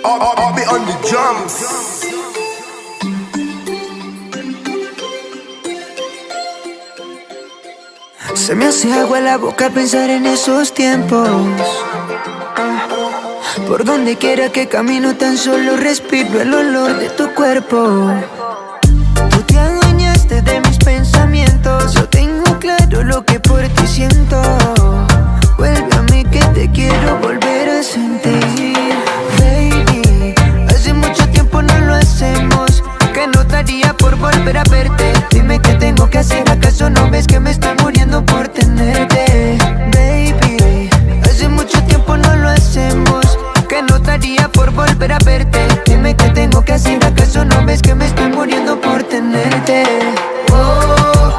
I'll be on the drums. Se me hace agua la boca pensar en esos tiempos. Por donde quiera que camino tan solo respiro el olor de tu cuerpo. Tú te adueñaste de mis pensamientos. Yo tengo claro lo que por ti siento. Vuelve a mí que te quiero volver a sentir. Baby, hace mucho tiempo no lo hacemos. ¿Qué no daría por volver a verte? Dime qué tengo que hacer, ¿acaso no ves que me estoy muriendo por tenerte? Baby, hace mucho tiempo no lo hacemos. ¿Qué no daría por volver a verte? Dime qué tengo que hacer, ¿acaso no ves que me estoy muriendo por tenerte? Oh, oh,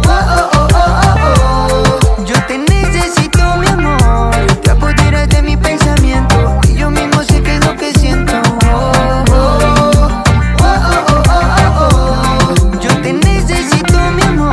oh, oh, oh, oh, oh. Yo te necesito, mi amor. Te apoderas de mi pensamiento y yo mismo sé qué es lo que siento. Oh, oh, oh, oh, oh, oh, oh. Yo te necesito, mi amor.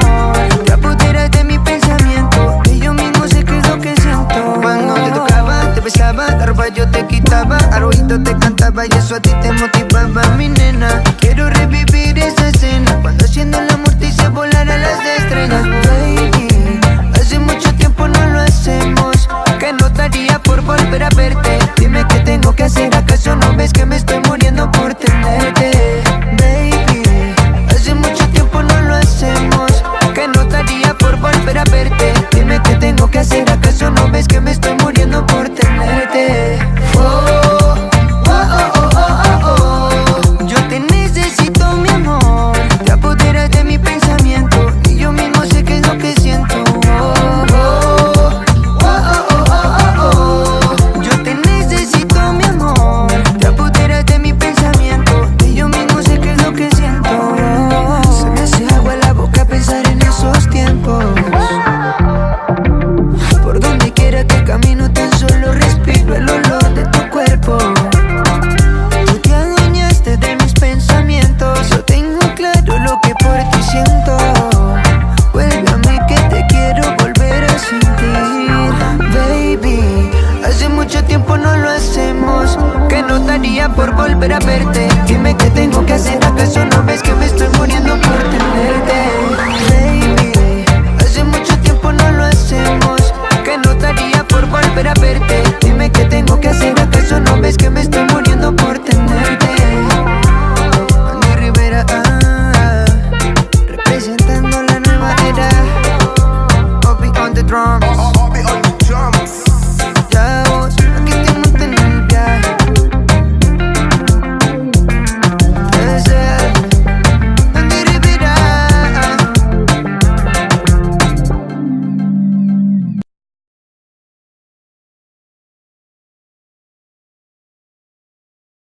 Te apoderas de mi pensamiento y yo mismo sé qué es lo que siento. Cuando te tocaba, te besaba, la ropa yo te quitaba, al oído te cantaba y eso a ti te motivaba, mi nena. Quiero revivir esa escena cuando haciendo el amor te hice volar a las estrellas. Baby, hace mucho tiempo no lo hacemos. ¿Qué no daría por volver a verte? Dime qué tengo que hacer, ¿acaso no ves que me estoy muriendo por tenerte? Baby, hace mucho tiempo no lo hacemos. ¿Qué no daría por volver a verte? Dime qué tengo que hacer, ¿acaso no ves que me estoy muriendo por tenerte? Oh, oh, oh, oh, oh, oh. Yo te necesito, mi amor. Te apoderas de mi pensamiento y yo mismo sé qué es lo que siento. Oh, oh, oh, oh, oh, oh, oh. Yo te necesito, mi amor. Te apoderas de mi pensamiento y yo mismo sé qué es lo que siento. Se me hace agua la boca pensar en esos tiempos. Por donde quiera que camino tan solo respiro el olor de tu cuerpo. Tú te adueñaste de mis pensamientos. Yo tengo claro lo que por ti siento. Vuelve a mí que te quiero volver a sentir. Baby, hace mucho tiempo no lo hacemos. ¿Qué no daría por volver a verte? Dime qué tengo que hacer, ¿acaso no ves que me estoy muriendo por tenerte? Baby, hace mucho tiempo no lo hacemos. ¿Qué no daría por volver a verte?